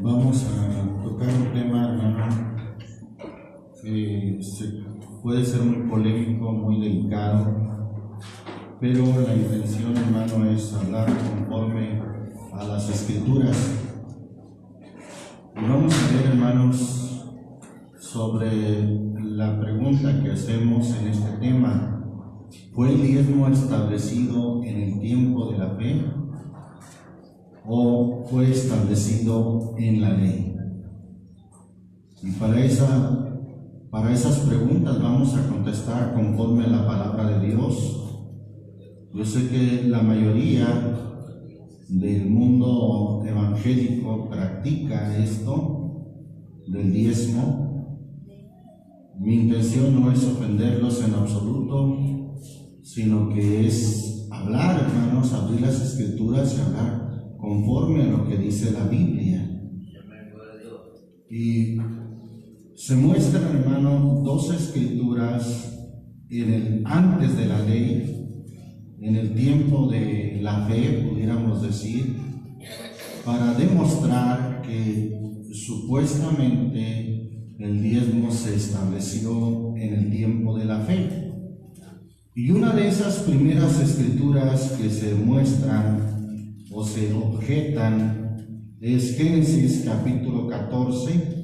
Vamos a tocar un tema, hermano, que puede ser muy polémico, muy delicado, pero la intención, hermano, es hablar conforme a las Escrituras. Y vamos a ver, hermanos, sobre la pregunta que hacemos en este tema: ¿fue el diezmo establecido en el tiempo de la fe o fue establecido en la ley? Y para esas preguntas vamos a contestar conforme a la palabra de Dios. Yo sé que la mayoría del mundo evangélico practica esto del diezmo. Mi intención no es ofenderlos en absoluto, sino que es hablar, hermanos, abrir las Escrituras y hablar conforme a lo que dice la Biblia. Y se muestran, hermano, dos escrituras antes de la ley, en el tiempo de la fe, pudiéramos decir, para demostrar que supuestamente el diezmo se estableció en el tiempo de la fe. Y una de esas primeras escrituras que se muestran o se objetan es Génesis capítulo 14.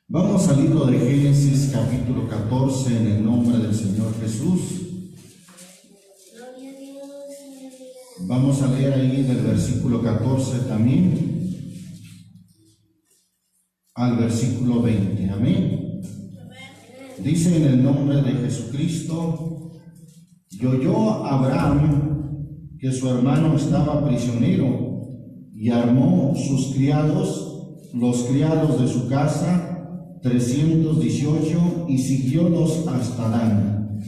Vamos al libro de Génesis capítulo 14 en el nombre del Señor Jesús. Vamos a leer ahí del versículo 14 también al versículo 20. Amén. Dice en el nombre de Jesucristo: y oyó Abraham que su hermano estaba prisionero, y armó sus criados, los criados de su casa, 318, y siguiólos hasta Dan.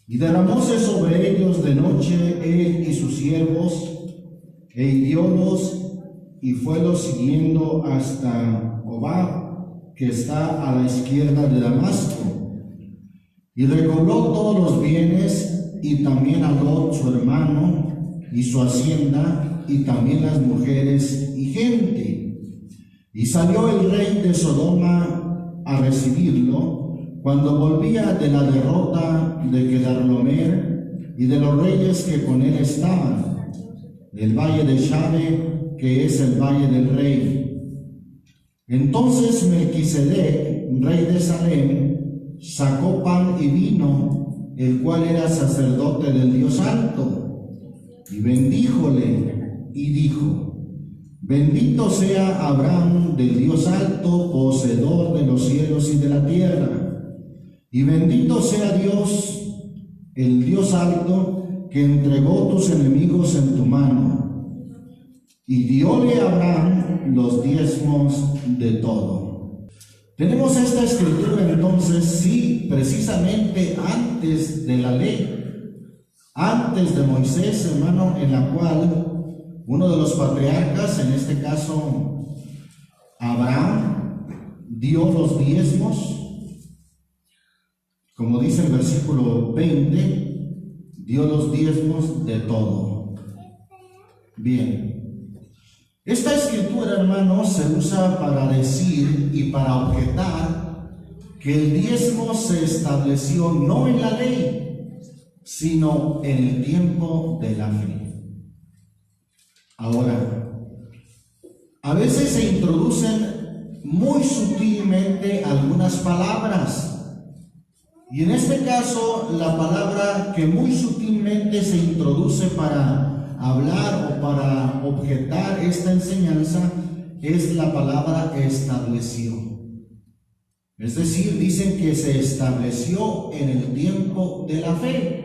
Y derramóse sobre ellos de noche él y sus siervos, e hiriólos, y fuelos siguiendo hasta Hobab, que está a la izquierda de Damasco. Y recobró todos los bienes, y también a Lot su hermano, y su hacienda, y también las mujeres y gente. Y salió el rey de Sodoma a recibirlo, cuando volvía de la derrota de Quedarlomer y de los reyes que con él estaban, del valle de Shabe, que es el valle del rey. Entonces Melquisedec, rey de Salem, sacó pan y vino, el cual era sacerdote del Dios Alto, y bendíjole y dijo: bendito sea Abraham del Dios Alto, poseedor de los cielos y de la tierra, y bendito sea Dios, el Dios Alto, que entregó tus enemigos en tu mano. Y dióle a Abraham los diezmos de todo. Tenemos esta escritura entonces, sí, precisamente antes de la ley, antes de Moisés, hermano, en la cual uno de los patriarcas, en este caso Abraham, dio los diezmos, como dice el versículo 20, dio los diezmos de todo. Bien. Esta escritura, hermano, se usa para decir y para objetar que el diezmo se estableció no en la ley, sino en el tiempo de la fe. Ahora, a veces se introducen muy sutilmente algunas palabras, y en este caso la palabra que muy sutilmente se introduce para hablar o para objetar esta enseñanza es la palabra estableció. Es decir, dicen que se estableció en el tiempo de la fe.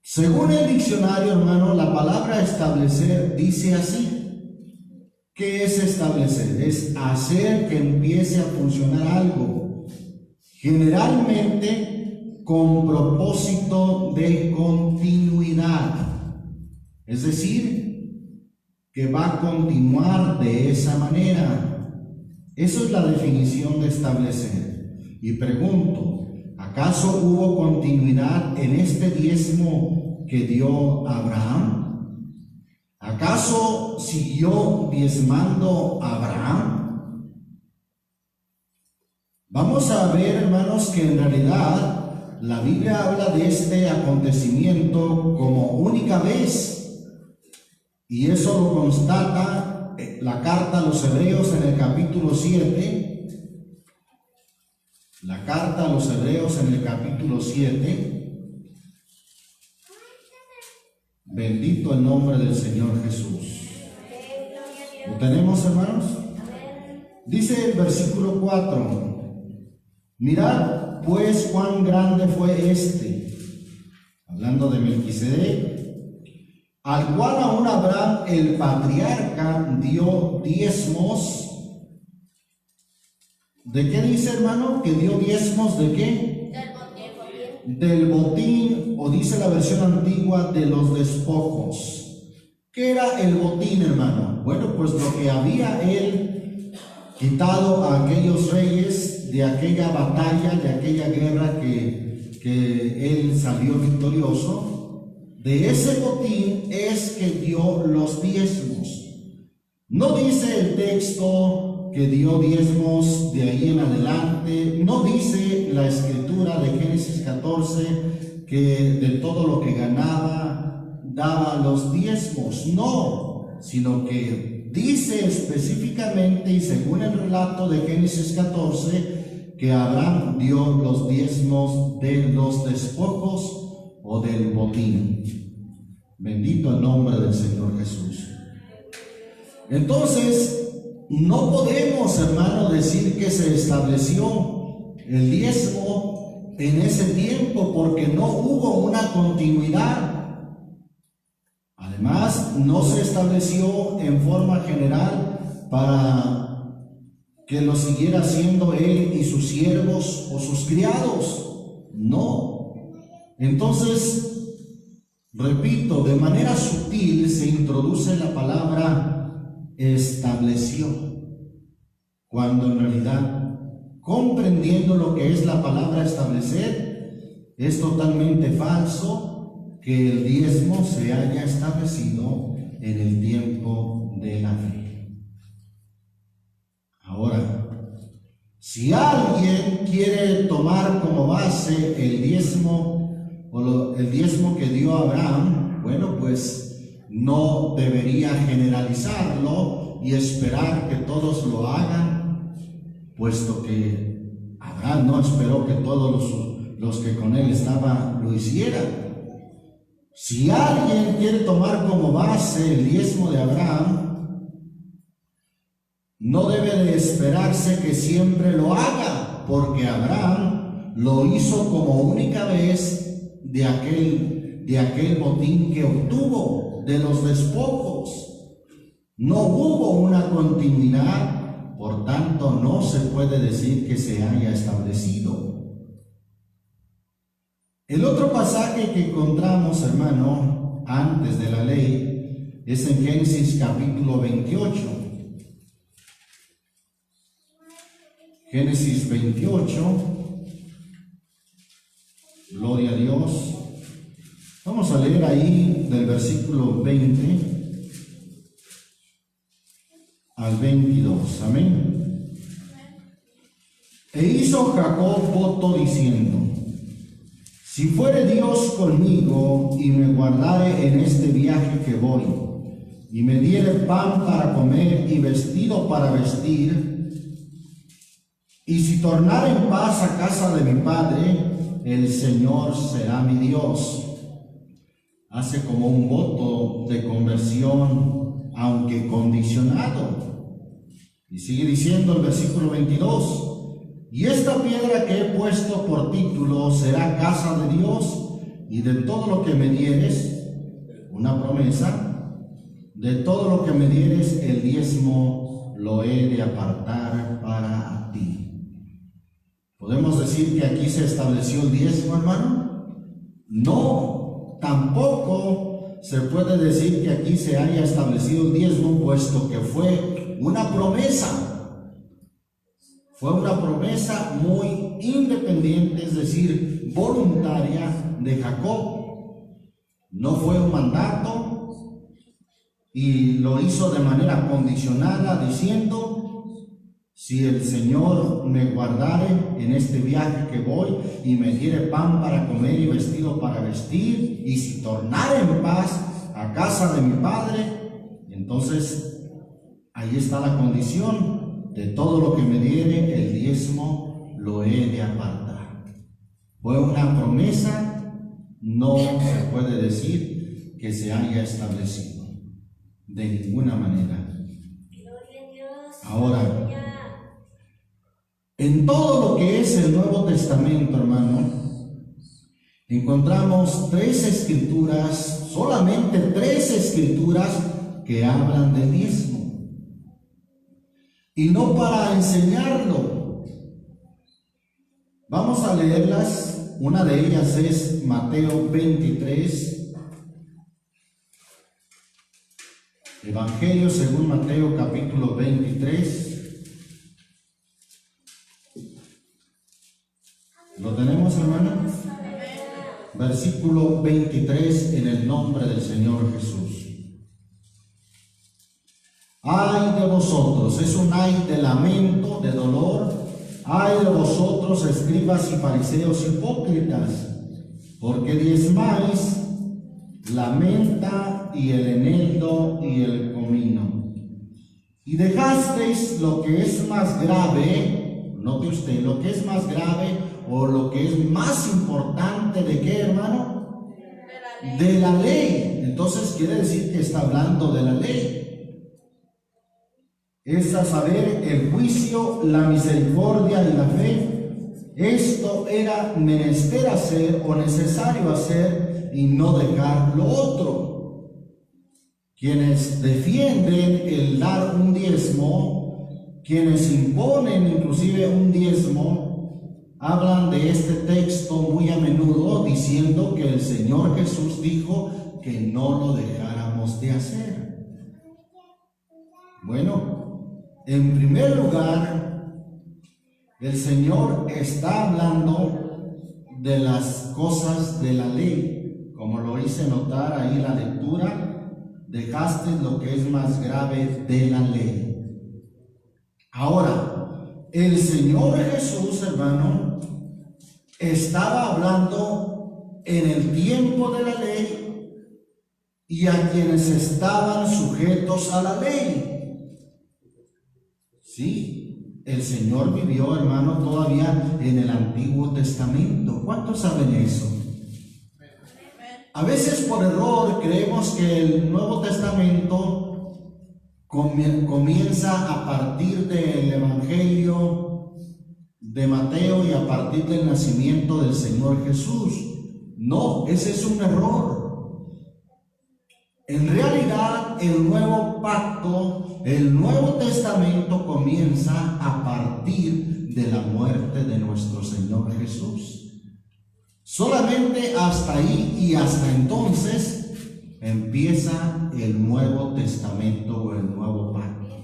Según el diccionario, hermano, la palabra establecer dice así: ¿qué es establecer? Es hacer que empiece a funcionar algo, generalmente con propósito de continuidad, es decir, que va a continuar de esa manera. Esa es la definición de establecer. Y pregunto, ¿acaso hubo continuidad en este diezmo que dio Abraham? ¿Acaso siguió diezmando Abraham? Vamos a ver, hermanos, que en realidad la Biblia habla de este acontecimiento como única vez, y eso lo constata la carta a los Hebreos en el capítulo 7. La carta a los Hebreos en el capítulo 7. Bendito el nombre del Señor Jesús. ¿Lo tenemos, hermanos? Dice el versículo 4: mirad pues cuán grande fue este, hablando de Melquisedec, al cual aún Abraham el patriarca dio diezmos. ¿De qué dice, hermano? Que dio diezmos ¿de qué? Del botín, o dice la versión antigua, de los despojos. ¿Qué era el botín, hermano? Bueno, pues lo que había él quitado a aquellos reyes de aquella batalla, de aquella guerra que él salió victorioso. De ese botín es que dio los diezmos. No dice el texto que dio diezmos de ahí en adelante, no dice la escritura de Génesis 14 que de todo lo que ganaba daba los diezmos, no, sino que dice específicamente, y según el relato de Génesis 14, que Abraham dio los diezmos de los despojos o del botín. Bendito el nombre del Señor Jesús. Entonces, no podemos, hermano, decir que se estableció el diezmo en ese tiempo, porque no hubo una continuidad. Además, no se estableció en forma general para que lo siguiera haciendo él y sus siervos o sus criados. No. Entonces, repito, de manera sutil se introduce la palabra estableció, cuando en realidad, comprendiendo lo que es la palabra establecer, es totalmente falso que el diezmo se haya establecido en el tiempo de la fe. Ahora, si alguien quiere tomar como base el diezmo el diezmo que dio Abraham, bueno, pues no debería generalizarlo y esperar que todos lo hagan, puesto que Abraham no esperó que todos los que con él estaban lo hicieran. Si alguien quiere tomar como base el diezmo de Abraham, no debe de esperarse que siempre lo haga, porque Abraham lo hizo como única vez de aquel botín que obtuvo, de los despojos. No hubo una continuidad, por tanto no se puede decir que se haya establecido. El otro pasaje que encontramos, hermano, antes de la ley, es en Génesis capítulo 28. Génesis 28, gloria a Dios. Vamos a leer ahí del versículo 20 al 22, amén. E hizo Jacob voto diciendo: si fuere Dios conmigo y me guardare en este viaje que voy, y me diere pan para comer y vestido para vestir, y si tornare en paz a casa de mi padre, el Señor será mi Dios. Hace como un voto de conversión, aunque condicionado. Y sigue diciendo el versículo 22: y esta piedra que he puesto por título será casa de Dios, y de todo lo que me dieres, una promesa, de todo lo que me dieres, el diezmo lo he de apartar para ti. ¿Podemos decir que aquí se estableció el diezmo, hermano? No. Tampoco se puede decir que aquí se haya establecido el diezmo, puesto que fue una promesa. Fue una promesa muy independiente, es decir, voluntaria de Jacob. No fue un mandato y lo hizo de manera condicionada, diciendo: si el Señor me guardare en este viaje que voy, y me diere pan para comer y vestido para vestir, y si tornare en paz a casa de mi Padre, entonces ahí está la condición: de todo lo que me diere el diezmo lo he de apartar. Fue una promesa, no se puede decir que se haya establecido de ninguna manera. Ahora, en todo lo que es el Nuevo Testamento, hermano, encontramos solamente tres escrituras que hablan del diezmo. Y no para enseñarlo. Vamos a leerlas. Una de ellas es Mateo 23. Evangelio según Mateo capítulo 23. ¿Lo tenemos, hermana? Versículo 23, en el nombre del Señor Jesús. Ay de vosotros, es un ay de lamento, de dolor. Ay de vosotros, escribas y fariseos hipócritas, porque diezmáis la menta y el eneldo y el comino, y dejasteis lo que es más grave. Note usted, lo que es más grave, o lo que es más importante. ¿De qué, hermano? De la ley. Entonces quiere decir que está hablando de la ley. Es a saber, el juicio, la misericordia y la fe. Esto era menester hacer o necesario hacer, y no dejar lo otro. Quienes defienden el dar un diezmo, quienes imponen inclusive un diezmo, hablan de este texto muy a menudo, diciendo que el Señor Jesús dijo que no lo dejáramos de hacer. Bueno, en primer lugar, el Señor está hablando de las cosas de la ley, como lo hice notar ahí en la lectura: dejaste lo que es más grave de la ley. Ahora, el Señor Jesús, hermano, estaba hablando en el tiempo de la ley y a quienes estaban sujetos a la ley. Sí, el Señor vivió, hermano, todavía en el Antiguo Testamento. ¿Cuántos saben eso? A veces por error creemos que el Nuevo Testamento comienza a partir del Evangelio de Mateo y a partir del nacimiento del Señor Jesús. No, ese es un error. En realidad, el nuevo pacto, el Nuevo Testamento comienza a partir de la muerte de nuestro Señor Jesús. Solamente hasta ahí y hasta entonces empieza el Nuevo Testamento o el nuevo pacto.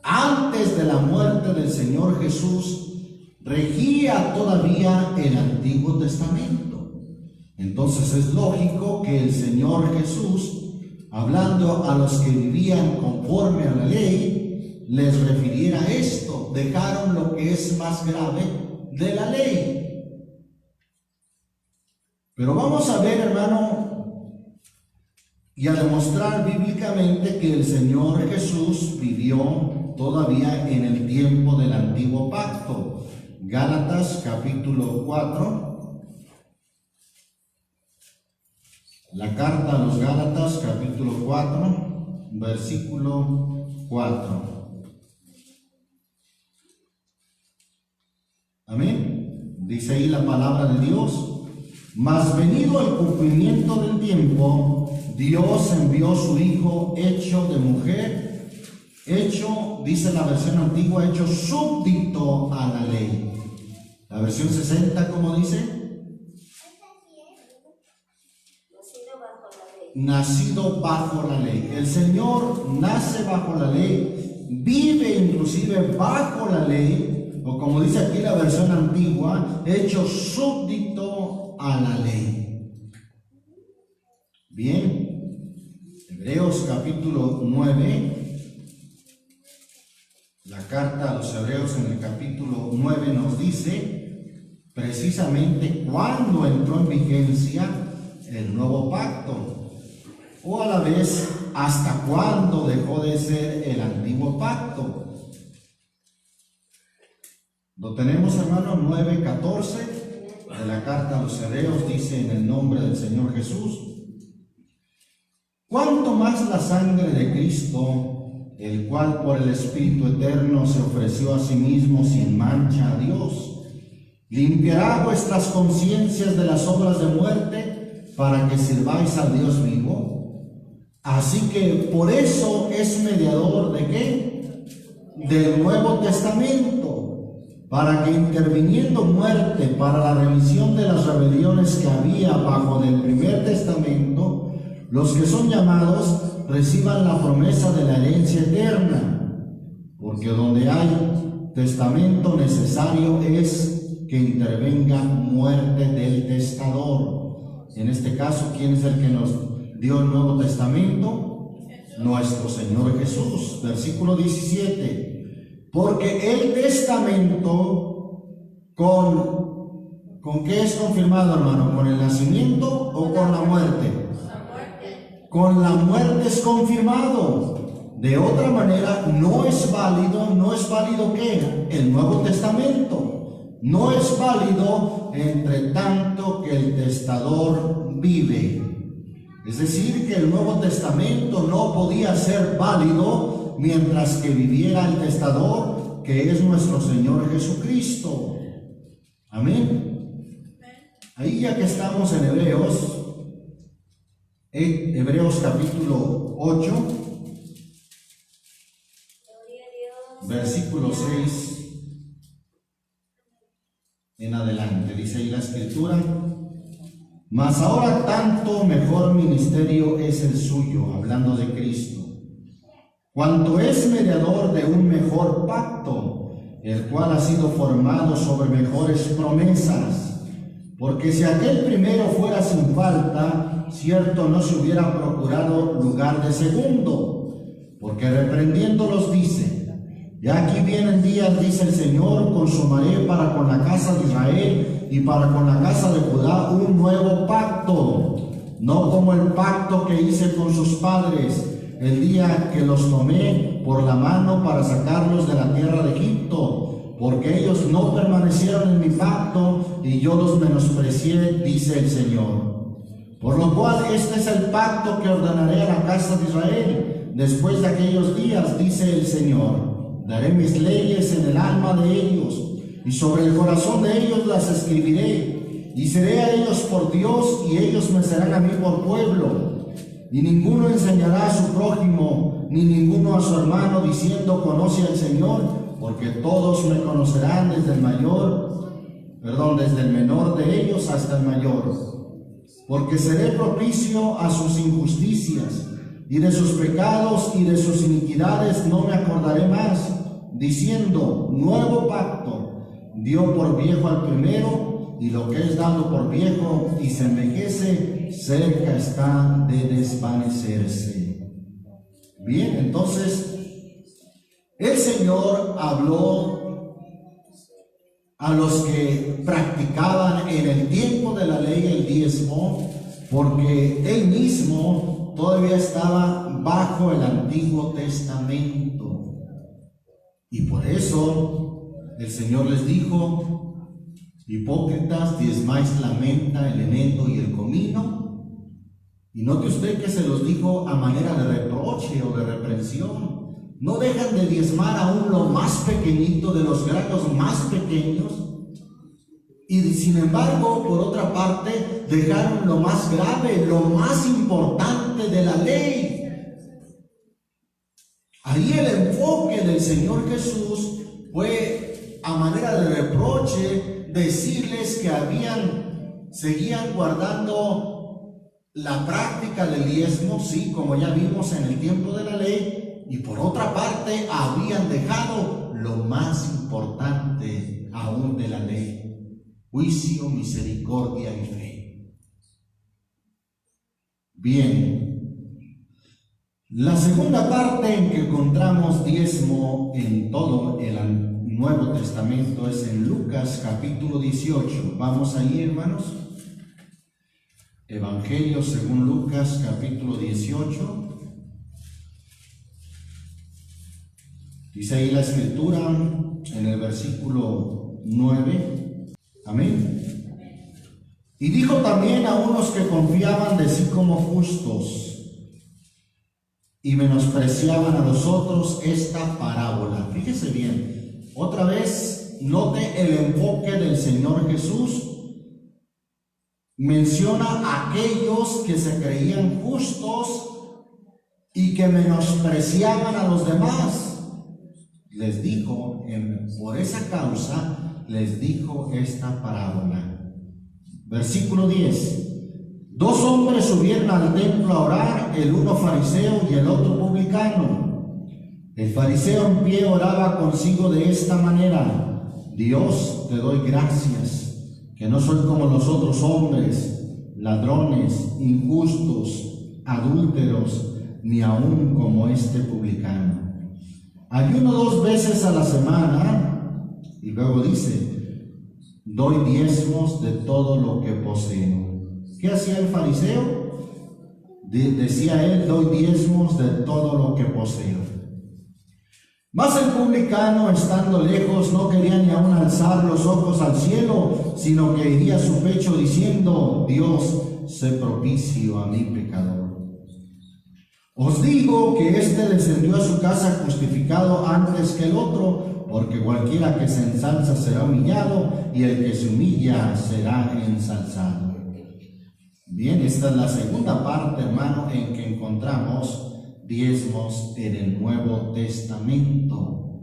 Antes de la muerte del Señor Jesús, regía todavía el Antiguo Testamento. Entonces es lógico que el Señor Jesús, hablando a los que vivían conforme a la ley, les refiriera esto: dejaron lo que es más grave de la ley. Pero vamos a ver, hermano, y a demostrar bíblicamente que el Señor Jesús vivió todavía en el tiempo del antiguo pacto. Gálatas capítulo 4. La carta a los Gálatas, capítulo 4, versículo 4. Amén. Dice ahí la palabra de Dios: mas venido el cumplimiento del tiempo, Dios envió su Hijo hecho de mujer, hecho, dice la versión antigua, hecho súbdito a la ley. La versión 60, ¿cómo dice? Nacido bajo la ley. El Señor nace bajo la ley, vive inclusive bajo la ley, o como dice aquí la versión antigua, hecho súbdito a la ley. Bien, Hebreos capítulo 9, la carta a los Hebreos en el capítulo 9 nos dice precisamente cuándo entró en vigencia el nuevo pacto, o a la vez hasta cuándo dejó de ser el antiguo pacto. Lo tenemos, hermano, 9:14 de la carta a los Hebreos, dice: en el nombre del Señor Jesús, cuánto más la sangre de Cristo, el cual por el Espíritu Eterno se ofreció a sí mismo sin mancha a Dios, limpiará vuestras conciencias de las obras de muerte para que sirváis al Dios vivo. Así que por eso es mediador ¿de qué? Del Nuevo Testamento, para que interviniendo muerte para la remisión de las rebeliones que había bajo del primer testamento, los que son llamados reciban la promesa de la herencia eterna, porque donde hay testamento necesario es que intervenga muerte del testador. En este caso, ¿quién es el que nos dio el Nuevo Testamento? Nuestro Señor Jesús. Versículo 17. Porque el testamento, ¿con qué es confirmado, hermano? ¿Con el nacimiento o con la muerte? Con la muerte es confirmado. De otra manera, no es válido ¿qué? El Nuevo Testamento. No es válido entre tanto que el testador vive. Es decir, que el Nuevo Testamento no podía ser válido mientras que viviera el testador, que es nuestro Señor Jesucristo. Amén. Ahí, ya que estamos en Hebreos capítulo 8, versículo 6 en adelante, dice ahí la Escritura: mas ahora tanto mejor ministerio es el suyo, hablando de Cristo, cuanto es mediador de un mejor pacto, el cual ha sido formado sobre mejores promesas. Porque si aquel primero fuera sin falta, cierto no se hubiera procurado lugar de segundo, porque reprendiéndolos dice: ya aquí vienen días, dice el Señor, consumaré para con la casa de Israel y para con la casa de Judá un nuevo pacto, no como el pacto que hice con sus padres el día que los tomé por la mano para sacarlos de la tierra de Egipto, porque ellos no permanecieron en mi pacto y yo los menosprecié, dice el Señor. Por lo cual este es el pacto que ordenaré a la casa de Israel después de aquellos días, dice el Señor. Daré mis leyes en el alma de ellos, y sobre el corazón de ellos las escribiré, y seré a ellos por Dios, y ellos me serán a mí por pueblo. Y ninguno enseñará a su prójimo, ni ninguno a su hermano, diciendo: conoce al Señor, porque todos me conocerán, desde el menor de ellos hasta el mayor. Porque seré propicio a sus injusticias, y de sus pecados y de sus iniquidades no me acordaré más, diciendo: nuevo pacto dio por viejo al primero, y lo que es dado por viejo y se envejece, cerca está de desvanecerse. Bien, entonces el Señor habló a los que practicaban en el tiempo de la ley el diezmo, porque Él mismo todavía estaba bajo el Antiguo Testamento. Y por eso el Señor les dijo: hipócritas, diezmáis la menta, el eneldo y el comino. Y note usted que se los dijo a manera de reproche o de reprensión. No dejan de diezmar aún lo más pequeñito de los granos más pequeños. Y sin embargo, por otra parte, dejaron lo más grave, lo más importante de la ley. Ahí el enfoque del Señor Jesús fue a manera de reproche decirles que seguían guardando la práctica del diezmo, sí, como ya vimos en el tiempo de la ley, y por otra parte habían dejado lo más importante aún de la ley: juicio, misericordia y fe. Bien, La segunda parte en que encontramos diezmo en todo el Nuevo Testamento es en Lucas capítulo 18. Vamos ahí, hermanos. Evangelio según Lucas capítulo 18. Dice ahí la escritura en el versículo 9. Amén. Y dijo también a unos que confiaban de sí como justos y menospreciaban a los otros esta parábola. Fíjese bien, otra vez note el enfoque del Señor Jesús. Menciona a aquellos que se creían justos y que menospreciaban a los demás. Les dijo, por esa causa, les dijo esta parábola. Versículo 10. Dos hombres subieron al templo a orar, el uno fariseo y el otro publicano. El fariseo en pie oraba consigo de esta manera: Dios, te doy gracias, que no soy como los otros hombres, ladrones, injustos, adúlteros, ni aun como este publicano. Ayuno 2 veces a la semana, y luego dice, doy diezmos de todo lo que poseo. ¿Qué hacía el fariseo? Decía él, doy diezmos de todo lo que poseo. Mas el publicano, estando lejos, no quería ni aun alzar los ojos al cielo, sino que hería su pecho diciendo, Dios, sé propicio a mi pecador. Os digo que éste descendió a su casa justificado antes que el otro, porque cualquiera que se ensalza será humillado, y el que se humilla será ensalzado. Bien, esta es la segunda parte, hermano, en que encontramos diezmos en el Nuevo Testamento.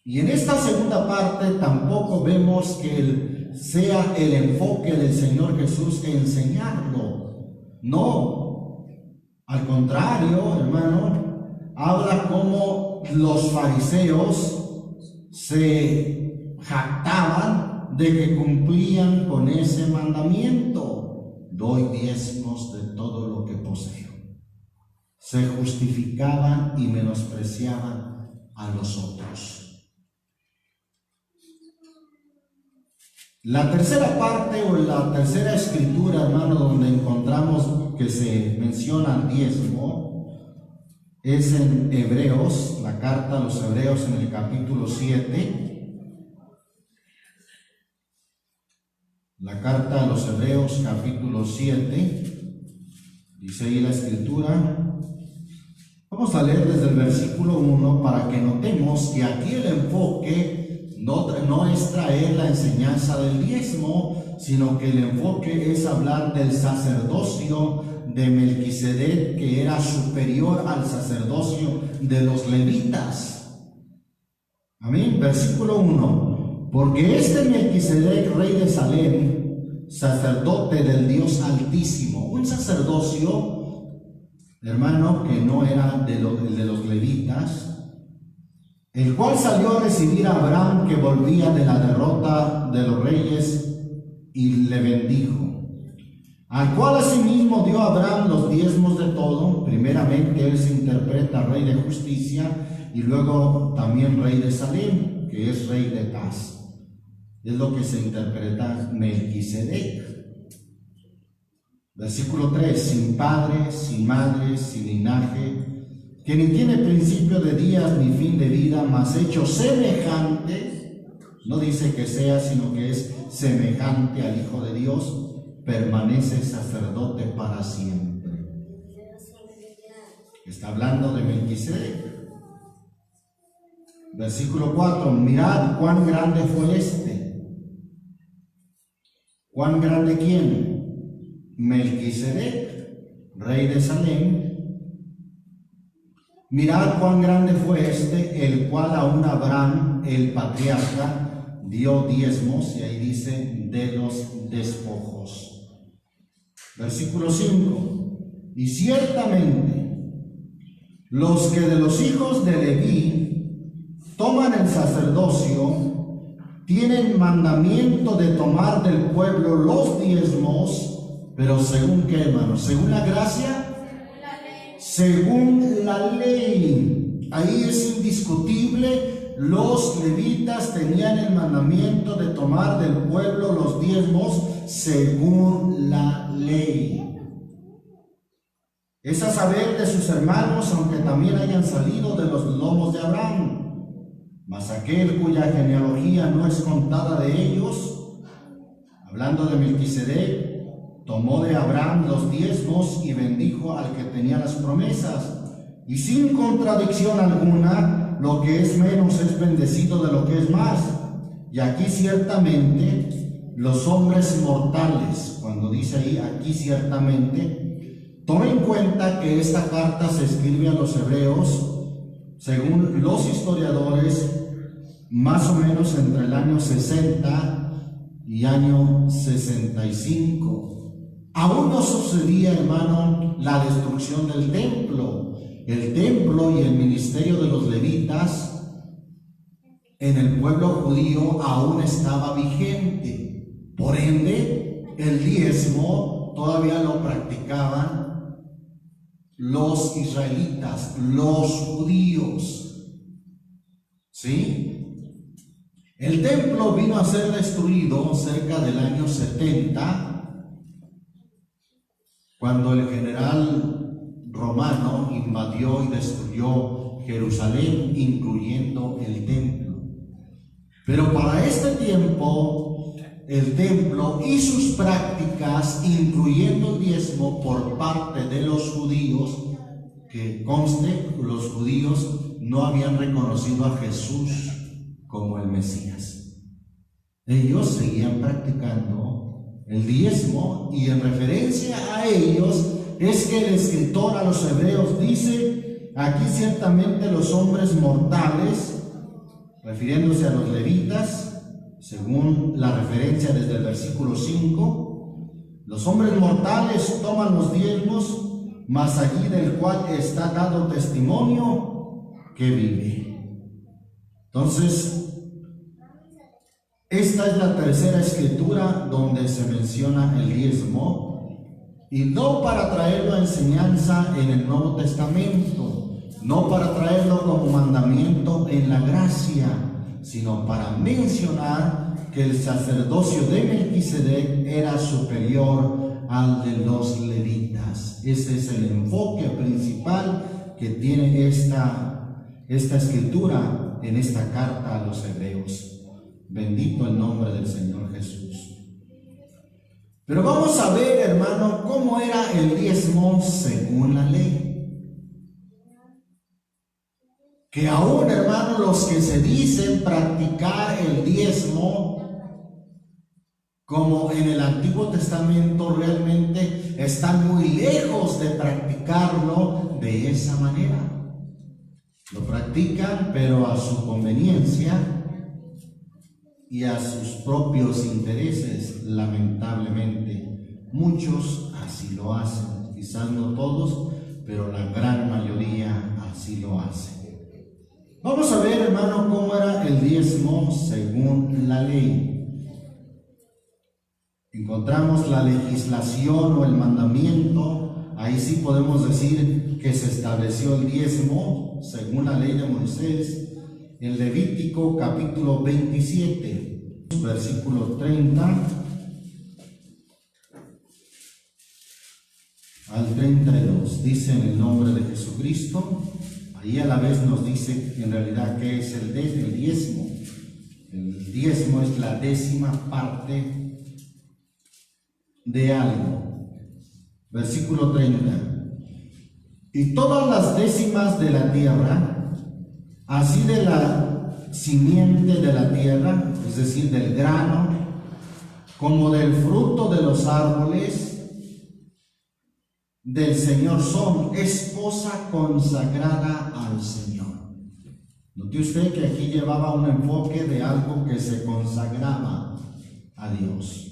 Y en esta segunda parte tampoco vemos que sea el enfoque del Señor Jesús enseñarlo. No, al contrario, hermano, habla como los fariseos se jactaban de que cumplían con ese mandamiento. Doy diezmos de todo lo que poseo. Se justificaban y menospreciaban a los otros. La tercera parte o la tercera escritura, hermano, donde encontramos que se menciona diezmo, es en Hebreos, la carta a los Hebreos en el capítulo 7. La carta a los Hebreos capítulo 7, dice ahí la escritura. Vamos a leer desde el versículo 1 para que notemos que aquí el enfoque no es traer la enseñanza del diezmo, sino que el enfoque es hablar del sacerdocio de Melquisedec, que era superior al sacerdocio de los levitas. Amén. Versículo 1. Porque este Melquisedec, rey de Salem, sacerdote del Dios Altísimo, un sacerdocio, hermano, que no era de los levitas, el cual salió a recibir a Abraham, que volvía de la derrota de los reyes, y le bendijo, al cual asimismo dio a Abraham los diezmos de todo. Primeramente él se interpreta rey de justicia y luego también rey de Salem, que es rey de paz. Es lo que se interpreta Melquisedec. Versículo 3, sin padre, sin madre, sin linaje, que ni tiene principio de días ni fin de vida, mas hecho semejante, no dice que sea, sino que es semejante al Hijo de Dios, permanece sacerdote para siempre. Está hablando de Melquisedec. Versículo 4, mirad cuán grande fue este. ¿Cuán grande quién? Melquisedec, rey de Salem. Mirad cuán grande fue este, el cual aún Abraham, el patriarca, dio diezmos, y ahí dice, de los despojos. Versículo 5. Y ciertamente, los que de los hijos de Leví toman el sacerdocio, tienen mandamiento de tomar del pueblo los diezmos, pero ¿según qué, hermanos? ¿Según la gracia? según la ley. Ahí es indiscutible, los levitas tenían el mandamiento de tomar del pueblo los diezmos según la ley. Es a saber de sus hermanos, aunque también hayan salido de los lomos de Abraham. Mas aquel cuya genealogía no es contada de ellos, hablando de Melquisedec, tomó de Abraham los diezmos y bendijo al que tenía las promesas. Y sin contradicción alguna, lo que es menos es bendecido de lo que es más. Y aquí ciertamente los hombres mortales, cuando dice ahí aquí ciertamente, tome en cuenta que esta carta se escribe a los hebreos, según los historiadores, más o menos entre el año 60 y año 65. Aún no sucedía, hermano, la destrucción del templo. El templo y el ministerio de los levitas en el pueblo judío aún estaba vigente. Por ende, el diezmo todavía lo practicaban los israelitas, los judíos. ¿Sí? El templo vino a ser destruido cerca del año 70, cuando el general romano invadió y destruyó Jerusalén, incluyendo el templo. Pero para este tiempo, el templo y sus prácticas, incluyendo el diezmo por parte de los judíos, que conste, los judíos no habían reconocido a Jesús como el Mesías. Ellos seguían practicando el diezmo, y en referencia a ellos es que el escritor a los hebreos dice: aquí ciertamente los hombres mortales, refiriéndose a los levitas, según la referencia desde el versículo 5, los hombres mortales toman los diezmos, mas allí del cual está dado testimonio que vive. Entonces, esta es la tercera escritura donde se menciona el diezmo, y no para traerlo a enseñanza en el Nuevo Testamento, no para traerlo como mandamiento en la gracia, sino para mencionar que el sacerdocio de Melquisedec era superior al de los levitas. Ese es el enfoque principal que tiene esta escritura en esta carta a los hebreos. Bendito el nombre del Señor Jesús. Pero vamos a ver, hermano, cómo era el diezmo según la ley. Que aún, hermano, los que se dicen practicar el diezmo como en el Antiguo Testamento, realmente están muy lejos de practicarlo de esa manera. Lo practican, pero a su conveniencia y a sus propios intereses, lamentablemente. Muchos así lo hacen, quizás no todos, pero la gran mayoría así lo hace. Vamos a ver, hermano, cómo era el diezmo según la ley. Encontramos la legislación o el mandamiento. Ahí sí podemos decir que se estableció el diezmo según la ley de Moisés en Levítico capítulo 27, versículo 30 al 32. Dice: en el nombre de Jesucristo. Ahí a la vez nos dice en realidad qué es el diezmo. El diezmo es la décima parte de algo. Versículo 30. Y todas las décimas de la tierra, así de la simiente de la tierra, es decir, del grano, como del fruto de los árboles del Señor son, es cosa consagrada al Señor. Note usted que aquí llevaba un enfoque de algo que se consagraba a Dios.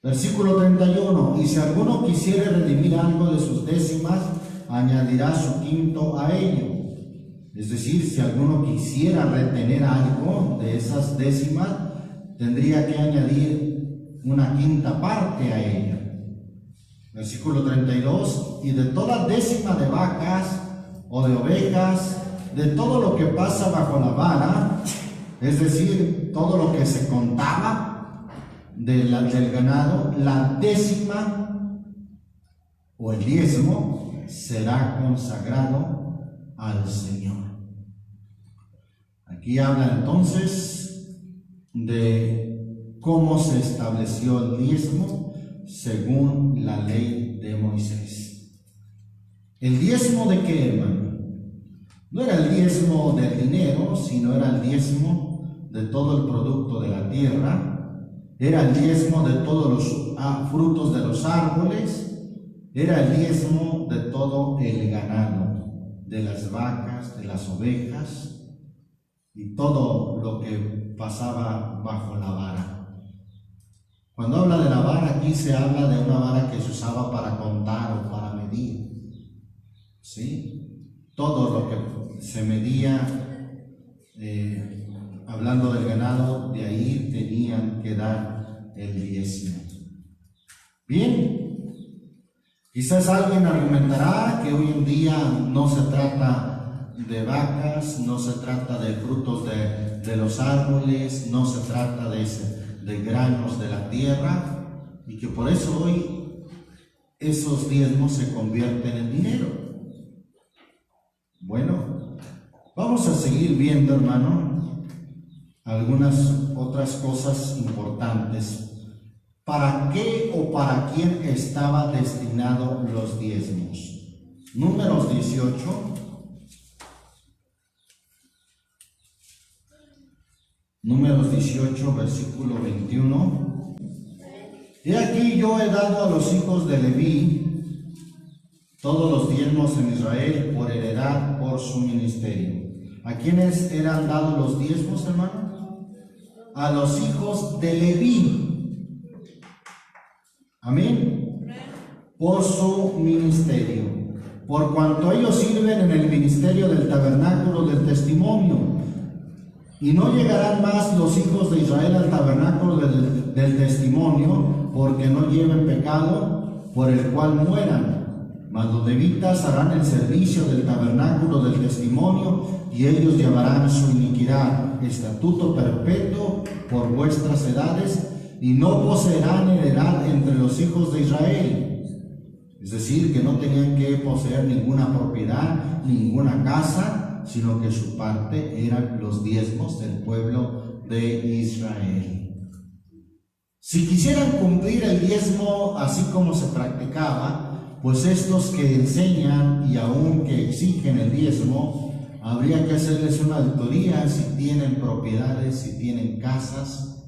Versículo 31. Y si alguno quisiere redimir algo de sus décimas, añadirá su quinto a ello. Es decir, si alguno quisiera retener algo de esas décimas, tendría que añadir una quinta parte a ella. Versículo 32, y de toda décima de vacas o de ovejas, de todo lo que pasa bajo la vara, es decir, todo lo que se contaba del ganado, la décima o el diezmo será consagrado al Señor. Aquí habla entonces de cómo se estableció el diezmo según la ley de Moisés. ¿El diezmo de qué, hermano? No era el diezmo del dinero, sino era el diezmo de todo el producto de la tierra, era el diezmo de todos los frutos de los árboles, era el diezmo de todo el ganado, de las vacas, de las ovejas y todo lo que pasaba bajo la vara. Cuando habla de la vara, aquí se habla de una vara que se usaba para contar o para medir, ¿sí? Todo lo que se medía, hablando del ganado, de ahí tenían que dar el diezmo. Bien, quizás alguien argumentará que hoy en día no se trata de vacas, no se trata de frutos de los árboles, no se trata de granos de la tierra, y que por eso hoy esos diezmos se convierten en dinero. Bueno, vamos a seguir viendo, hermano, algunas otras cosas importantes. ¿Para qué o para quién estaba destinado los diezmos? Números 18. Números 18, versículo 21. He aquí yo he dado a los hijos de Leví todos los diezmos en Israel por heredad por su ministerio. ¿A quiénes eran dados los diezmos, hermano? A los hijos de Leví. Amén. Por su ministerio. Por cuanto ellos sirven en el ministerio del tabernáculo del testimonio. Y no llegarán más los hijos de Israel al tabernáculo del testimonio, porque no lleven pecado por el cual mueran. Mas los levitas harán el servicio del tabernáculo del testimonio, y ellos llevarán su iniquidad, estatuto perpetuo por vuestras edades, y no poseerán heredad entre los hijos de Israel. Es decir, que no tenían que poseer ninguna propiedad, ninguna casa, sino que su parte eran los diezmos del pueblo de Israel. Si quisieran cumplir el diezmo así como se practicaba, pues estos que enseñan y aún que exigen el diezmo, habría que hacerles una auditoría si tienen propiedades, si tienen casas,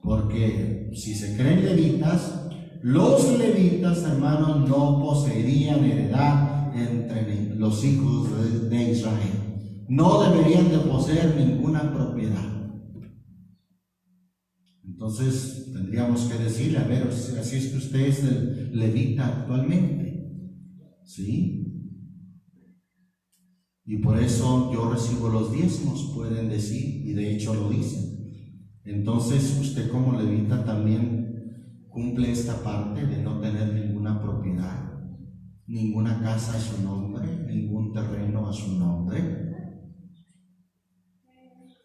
porque si se creen levitas, los levitas, hermanos, no poseerían heredad entre los hijos de Israel. No deberían de poseer ninguna propiedad. Entonces tendríamos que decirle, a ver, así es que usted es el levita actualmente, ¿sí? Y por eso yo recibo los diezmos, pueden decir, y de hecho lo dicen. Entonces usted como levita también cumple esta parte de no tener ninguna propiedad, ninguna casa a su nombre, ningún terreno a su nombre.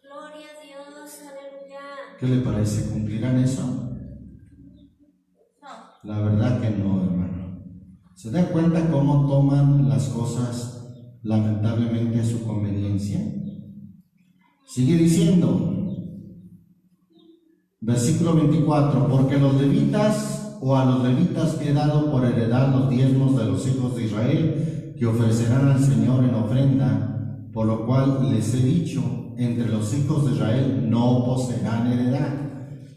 Gloria a Dios, aleluya. ¿Qué le parece? ¿Cumplirán eso? No. La verdad que no, hermano. ¿Se da cuenta cómo toman las cosas lamentablemente a su conveniencia? Sigue diciendo, versículo 24, porque los levitas o a los levitas he dado por heredad los diezmos de los hijos de Israel, que ofrecerán al Señor en ofrenda, por lo cual les he dicho, entre los hijos de Israel no poseerán heredad.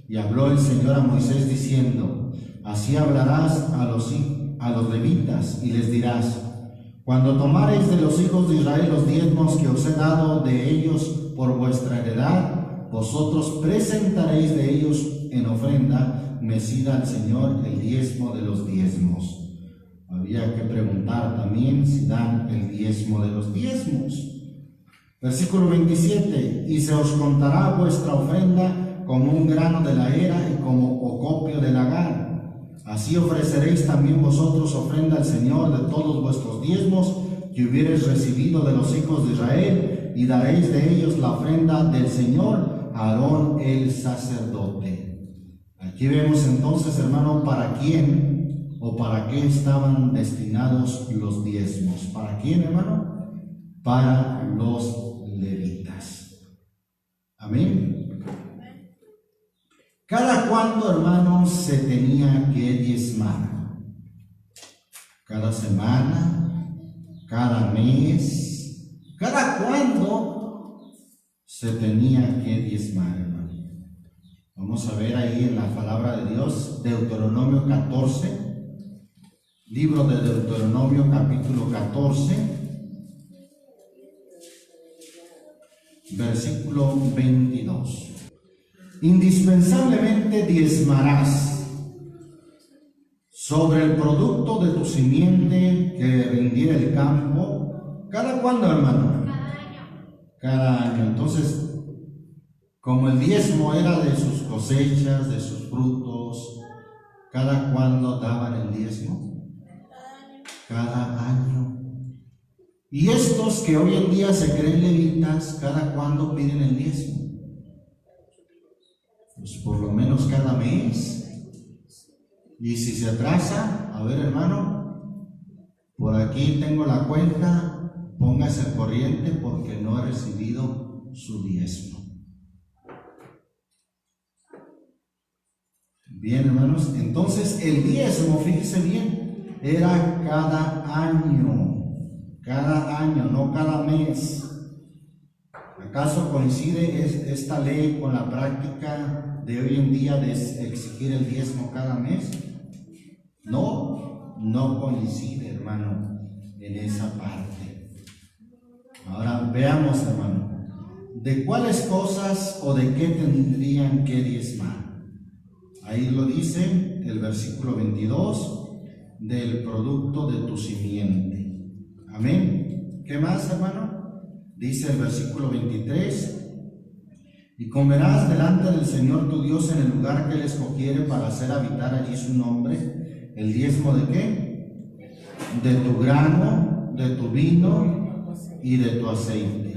Y habló el Señor a Moisés diciendo, así hablarás a los levitas y les dirás, cuando tomareis de los hijos de Israel los diezmos que os he dado de ellos por vuestra heredad, vosotros presentaréis de ellos en ofrenda mecida al Señor el diezmo de los diezmos. Había que preguntar también si dan el diezmo de los diezmos. Versículo 27, y se os contará vuestra ofrenda como un grano de la era y como ocopio de lagar. Así ofreceréis también vosotros ofrenda al Señor de todos vuestros diezmos que hubiereis recibido de los hijos de Israel, y daréis de ellos la ofrenda del Señor a Aarón el sacerdote. Aquí vemos entonces, hermano, para quién o para qué estaban destinados los diezmos. ¿Para quién, hermano? Para los levitas. Amén. ¿Cada cuándo, hermanos, se tenía que diezmar? ¿Cada semana? ¿Cada mes? ¿Cada cuándo se tenía que diezmar, hermano? Vamos a ver ahí en la palabra de Dios, Deuteronomio 14, libro de Deuteronomio capítulo 14, versículo 22. Indispensablemente diezmarás sobre el producto de tu simiente que rindiera el campo. ¿Cada cuándo, hermano? Cada año. Cada año. Entonces, como el diezmo era de sus cosechas, de sus frutos, ¿cada cuándo daban el diezmo? Cada año. Y estos que hoy en día se creen levitas, ¿cada cuándo piden el diezmo? Pues por lo menos cada mes. Y si se atrasa, a ver, hermano, por aquí tengo la cuenta, póngase al corriente porque no he recibido su diezmo. Bien, hermanos, entonces el diezmo, fíjese bien, era cada año, no cada mes. ¿Acaso coincide esta ley con la práctica de hoy en día de exigir el diezmo cada mes? No coincide, hermano, en esa parte. Ahora veamos, hermano, ¿de cuáles cosas o de qué tendrían que diezmar? Ahí lo dice el versículo 22, del producto de tu simiente. Amén. ¿Qué más, hermano? Dice el versículo 23, y comerás delante del Señor tu Dios en el lugar que Él escogiere para hacer habitar allí su nombre, el diezmo ¿de qué? De tu grano, de tu vino y de tu aceite,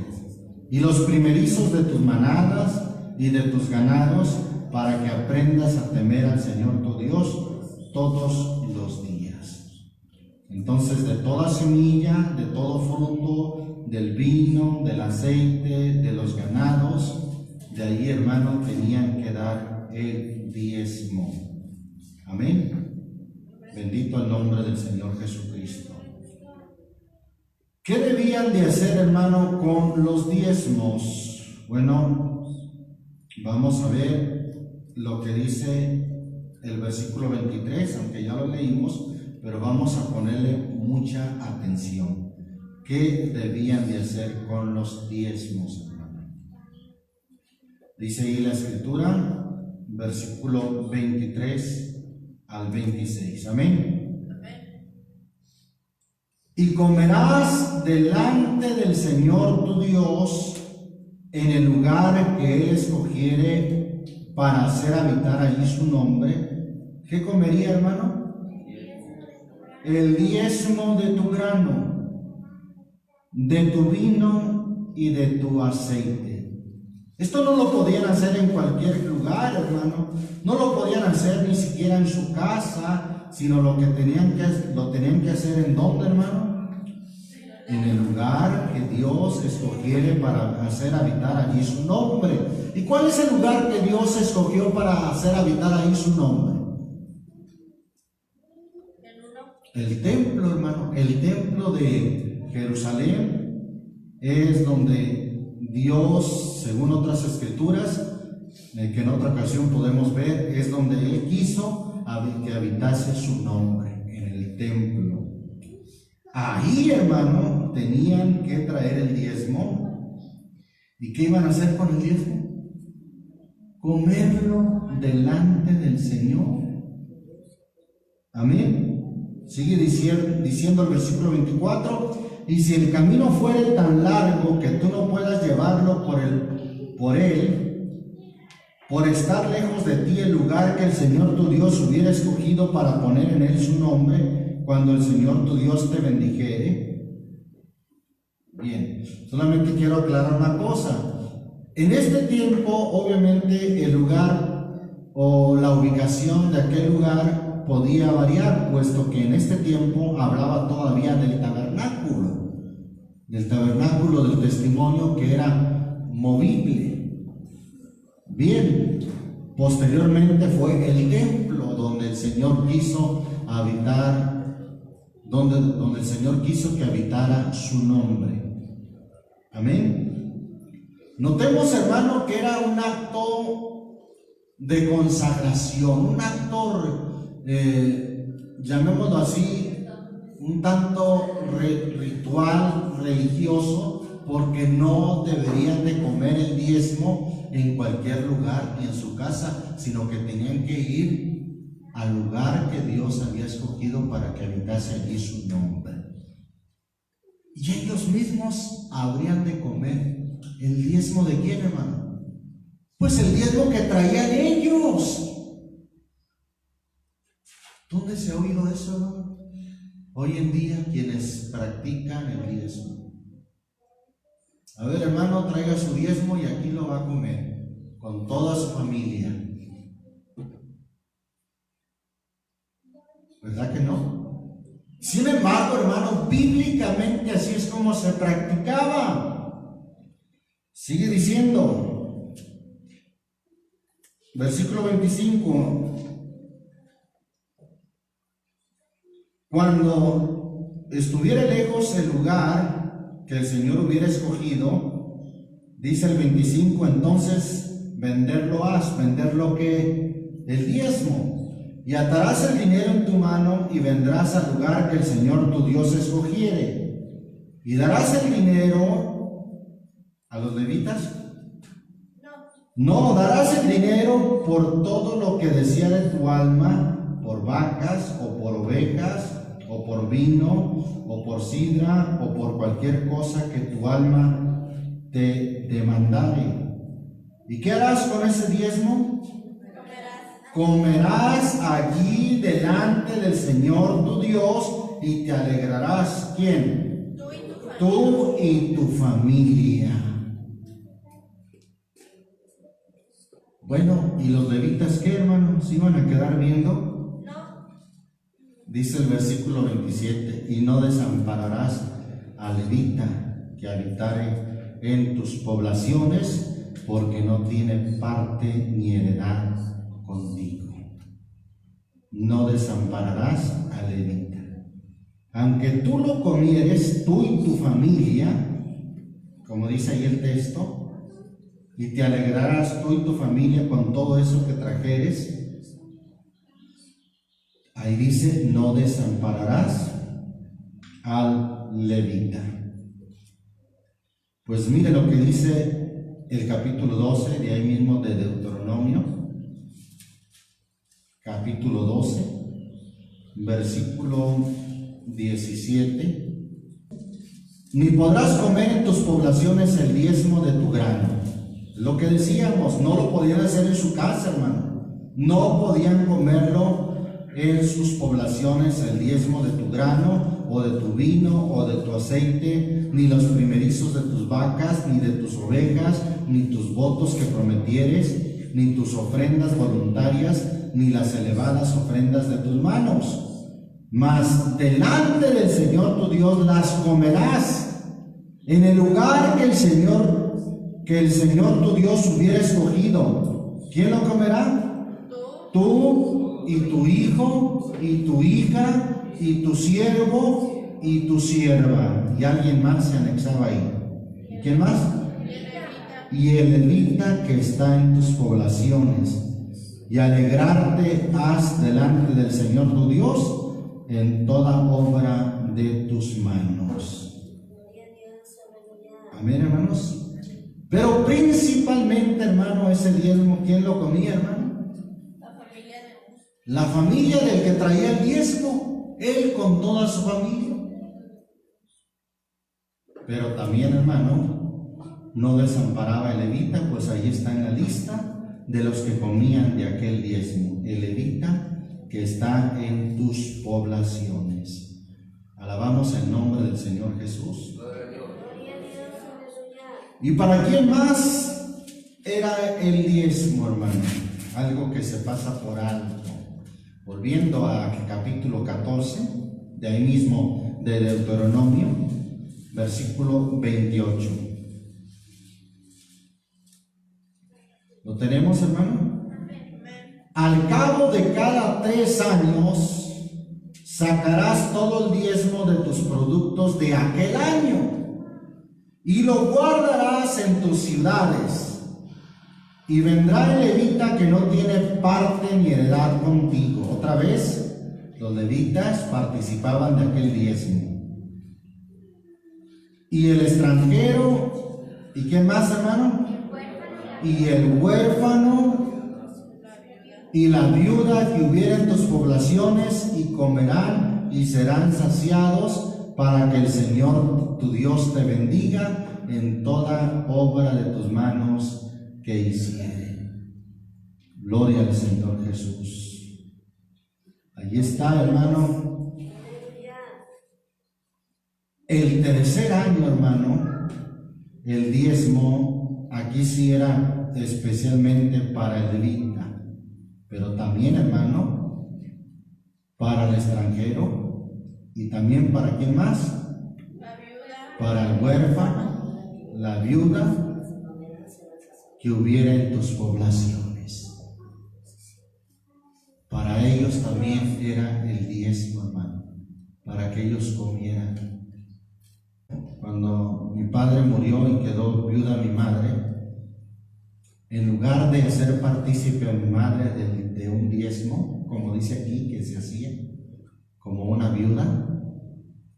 y los primerizos de tus manadas y de tus ganados, para que aprendas a temer al Señor tu Dios todos los días. Entonces, de toda semilla, de todo fruto, del vino, del aceite, de los ganados, de ahí, hermano, tenían que dar el diezmo. Amén. Bendito el nombre del Señor Jesucristo. ¿Qué debían de hacer, hermano, con los diezmos? Bueno, vamos a ver lo que dice el versículo 23, aunque ya lo leímos, pero vamos a ponerle mucha atención. ¿Qué debían de hacer con los diezmos, hermano? Dice ahí la escritura, versículo 23 al 26. Amén. Y comerás delante del Señor tu Dios en el lugar que Él escogiere para hacer habitar allí su nombre. ¿Qué comería, hermano? El diezmo de tu grano, de tu vino y de tu aceite. Esto no lo podían hacer en cualquier lugar, hermano. No lo podían hacer ni siquiera en su casa, sino lo tenían que hacer ¿en dónde, hermano? En el lugar que Dios escogiere para hacer habitar allí su nombre. ¿Y cuál es el lugar que Dios escogió para hacer habitar allí su nombre? El templo, hermano. El templo de Jerusalén es donde Dios, según otras escrituras, que en otra ocasión podemos ver, es donde Él quiso que habitase su nombre, en el templo. Ahí, hermano, tenían que traer el diezmo. ¿Y qué iban a hacer con el diezmo? Comerlo delante del Señor. Amén. Sigue diciendo el versículo 24, y si el camino fuere tan largo que tú no puedas llevarlo por él, por estar lejos de ti el lugar que el Señor tu Dios hubiera escogido para poner en él su nombre, cuando el Señor tu Dios te bendijere? Bien, solamente quiero aclarar una cosa. En este tiempo, obviamente, el lugar o la ubicación de aquel lugar podía variar, puesto que en este tiempo hablaba todavía del tabernáculo del testimonio, que era movible. Bien, posteriormente fue el templo donde el Señor quiso habitar, donde el Señor quiso que habitara su nombre. Amén. Notemos, hermano, que era un acto de consagración, un acto, llamémoslo así, un tanto ritual, religioso, porque no deberían de comer el diezmo en cualquier lugar ni en su casa, sino que tenían que ir al lugar que Dios había escogido para que habitase allí su nombre. Y ellos mismos habrían de comer el diezmo ¿de quién, hermano? Pues el diezmo que traían ellos. ¿Dónde se ha oído eso, hermano? Hoy en día, quienes practican el diezmo. A ver, hermano, traiga su diezmo y aquí lo va a comer con toda su familia. ¿Verdad que no? Sin embargo, hermano, bíblicamente así es como se practicaba. Sigue diciendo, versículo 25. Cuando estuviera lejos el lugar que el Señor hubiera escogido, dice el 25, entonces venderlo que el diezmo, y atarás el dinero en tu mano y vendrás al lugar que el Señor tu Dios escogiere, y darás el dinero a los levitas. No, darás el dinero por todo lo que deseare tu alma, por vacas o por ovejas, o por vino, o por sidra, o por cualquier cosa que tu alma te demandare. ¿Y qué harás con ese diezmo? Comerás allí delante del Señor tu Dios y te alegrarás. ¿Quién? Tú y tu familia. Bueno, ¿y los levitas qué, hermano? ¿Se iban a quedar viendo? Dice el versículo 27, y no desampararás al levita que habitare en tus poblaciones, porque no tiene parte ni heredad contigo. No desampararás al levita. Aunque tú lo comieres, tú y tu familia, como dice ahí el texto, y te alegrarás tú y tu familia con todo eso que trajeres. Ahí dice, no desampararás al levita. Pues mire lo que dice el capítulo 12, de ahí mismo de Deuteronomio, capítulo 12, versículo 17. Ni podrás comer en tus poblaciones el diezmo de tu grano. Lo que decíamos, no lo podían hacer en su casa, hermano. No podían comerlo en sus poblaciones, el diezmo de tu grano, o de tu vino, o de tu aceite, ni los primerizos de tus vacas, ni de tus ovejas, ni tus votos que prometieres, ni tus ofrendas voluntarias, ni las elevadas ofrendas de tus manos. Mas delante del Señor tu Dios las comerás en el lugar que el Señor tu Dios hubiera escogido. ¿Quién lo comerá? Tú y tu hijo, y tu hija, y tu siervo, y tu sierva. Y alguien más se anexaba ahí. ¿Y quién más? Y el levita que está en tus poblaciones. Y alegrarte has delante del Señor tu Dios en toda obra de tus manos. Amén, hermanos. Pero principalmente, hermano, ese diezmo, ¿quién lo comía, hermano? La familia del que traía el diezmo, él con toda su familia. Pero también, hermano, no desamparaba el levita, pues ahí está en la lista, de los que comían de aquel diezmo, el levita que está en tus poblaciones. Alabamos el nombre del Señor Jesús. Gloria a Dios, aleluya. ¿Y para quién más era el diezmo, hermano? Algo que se pasa por alto. Volviendo a capítulo 14, de ahí mismo de Deuteronomio, versículo 28. ¿Lo tenemos, hermano? Al cabo de cada 3 años sacarás todo el diezmo de tus productos de aquel año y lo guardarás en tus ciudades. Y vendrá el levita que no tiene parte ni heredad contigo. Otra vez, los levitas participaban de aquel diezmo. Y el extranjero, ¿y qué más, hermano? Y el huérfano y la viuda que hubiera en tus poblaciones, y comerán y serán saciados, para que el Señor tu Dios te bendiga en toda obra de tus manos que hiciere. Gloria al Señor Jesús. Allí está, hermano. El tercer año, hermano, el diezmo, aquí sí era especialmente para el levita, pero también, hermano, para el extranjero, y también para quién más, para el huérfano, la viuda que hubiera en tus poblaciones. Para ellos también era el diezmo, hermano, para que ellos comieran. Cuando mi padre murió y quedó viuda mi madre, en lugar de hacer partícipe a mi madre de un diezmo, como dice aquí que se hacía, como una viuda,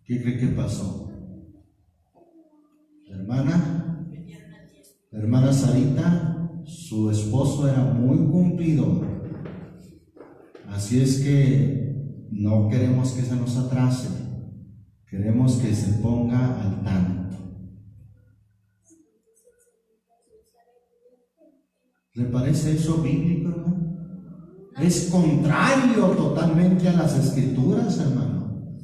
¿qué cree que pasó? La hermana Sarita, su esposo era muy cumplidor. Así es que no queremos que se nos atrase, queremos que se ponga al tanto. ¿Le parece eso bíblico, hermano? Es contrario totalmente a las escrituras, hermano.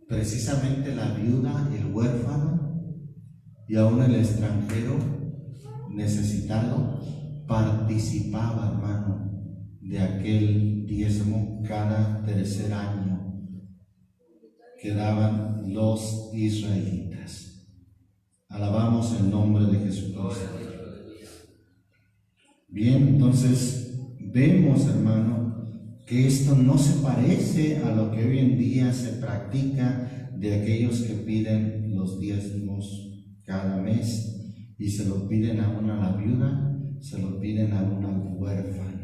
Precisamente la viuda, el huérfano y aún el extranjero necesitado participaba, hermano, de aquel diezmo cada tercer año que daban los israelitas. Alabamos el nombre de Jesucristo. Bien, entonces vemos, hermano, que esto no se parece a lo que hoy en día se practica de aquellos que piden los diezmos cada mes, y se lo piden aún a la viuda, se lo piden aún al huérfano.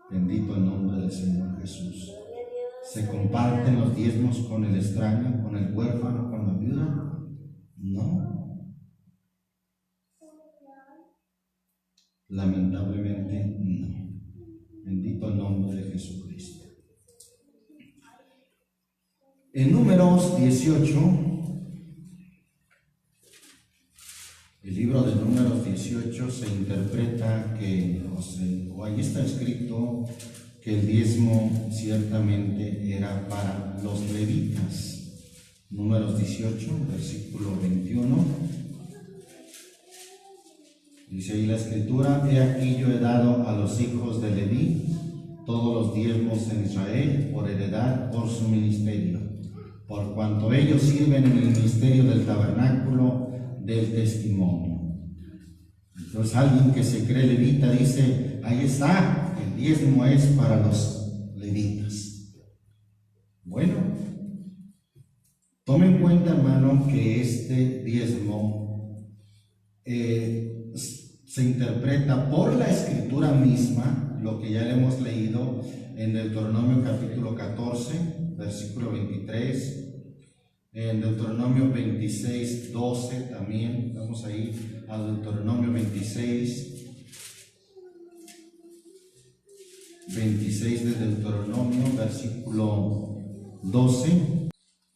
Bendito el nombre del Señor Jesús. ¿Se comparten los diezmos con el extraño, con el huérfano, con la viuda? No. Lamentablemente no. Bendito el nombre de Jesucristo. En Números 18, el libro de Números 18, se interpreta que, o ahí está escrito que el diezmo ciertamente era para los levitas. Números 18, versículo 21. Dice ahí la escritura: he aquí yo he dado a los hijos de Leví todos los diezmos en Israel por heredad por su ministerio, por cuanto ellos sirven en el ministerio del tabernáculo del testimonio. Entonces alguien que se cree levita dice: ahí está, el diezmo es para los levitas. Bueno, tome en cuenta, hermano, que este diezmo se interpreta por la escritura misma, lo que ya le hemos leído en Deuteronomio capítulo 14, versículo 23, en Deuteronomio 26, 12 también. Vamos ahí a Deuteronomio 26 de Deuteronomio, versículo 12.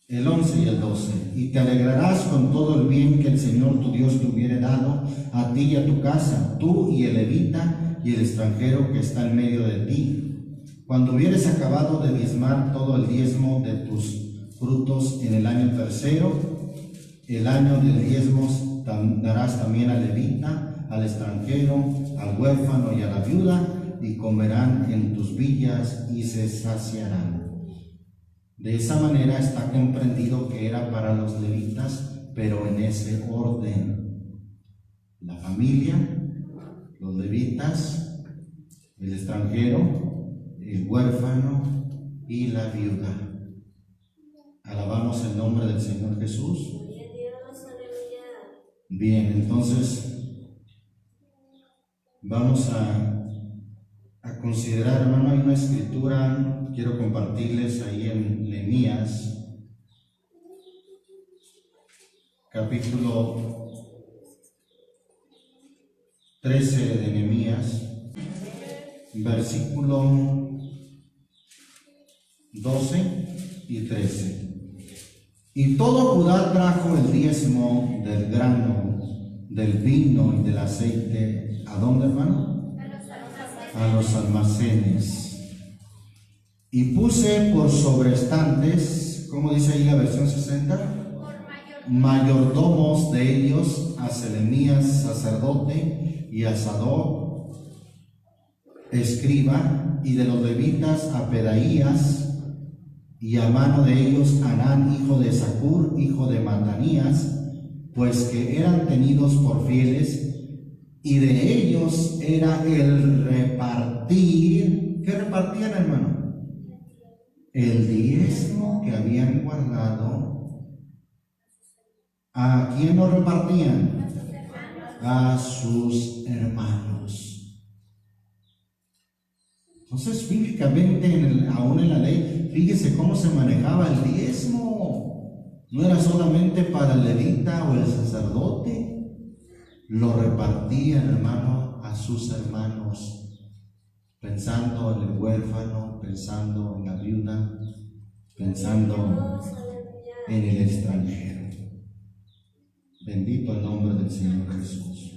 el 11 y el 12. Y te alegrarás con todo el bien que el Señor tu Dios te hubiere dado a ti y a tu casa, tú y el levita y el extranjero que está en medio de ti. Cuando hubieres acabado de diezmar todo el diezmo de tus frutos en el año tercero, el año del diezmo darás también al levita, al extranjero, al huérfano y a la viuda, y comerán en tus villas y se saciarán. De esa manera está comprendido que era para los levitas, pero en ese orden: la familia, los levitas, el extranjero, el huérfano y la viuda. Alabamos el nombre del Señor Jesús. Bien, entonces vamos a considerar, hermano, hay una escritura, quiero compartirles ahí en Nehemías, capítulo 13 de Nehemías, versículo 12 y 13. Y todo Judá trajo el diezmo del grano, del vino y del aceite. ¿A dónde, hermano? A los almacenes. Y puse por sobrestantes, ¿cómo dice ahí la versión 60? Mayordomos de ellos a Selemías, sacerdote, y a Sadoc, escriba, y de los levitas a Pedaías, y a mano de ellos Anán, hijo de Zacur, hijo de Matanías, pues que eran tenidos por fieles, y de ellos era el repartir. ¿Qué repartían, hermano? El diezmo que habían guardado. ¿A quién lo repartían? A sus hermanos. Entonces, bíblicamente, aún en la ley, fíjese cómo se manejaba el diezmo. No era solamente para el levita o el sacerdote, lo repartían, hermano, a sus hermanos, pensando en el huérfano, pensando en la viuda, pensando en el extranjero. Bendito el nombre del Señor Jesús.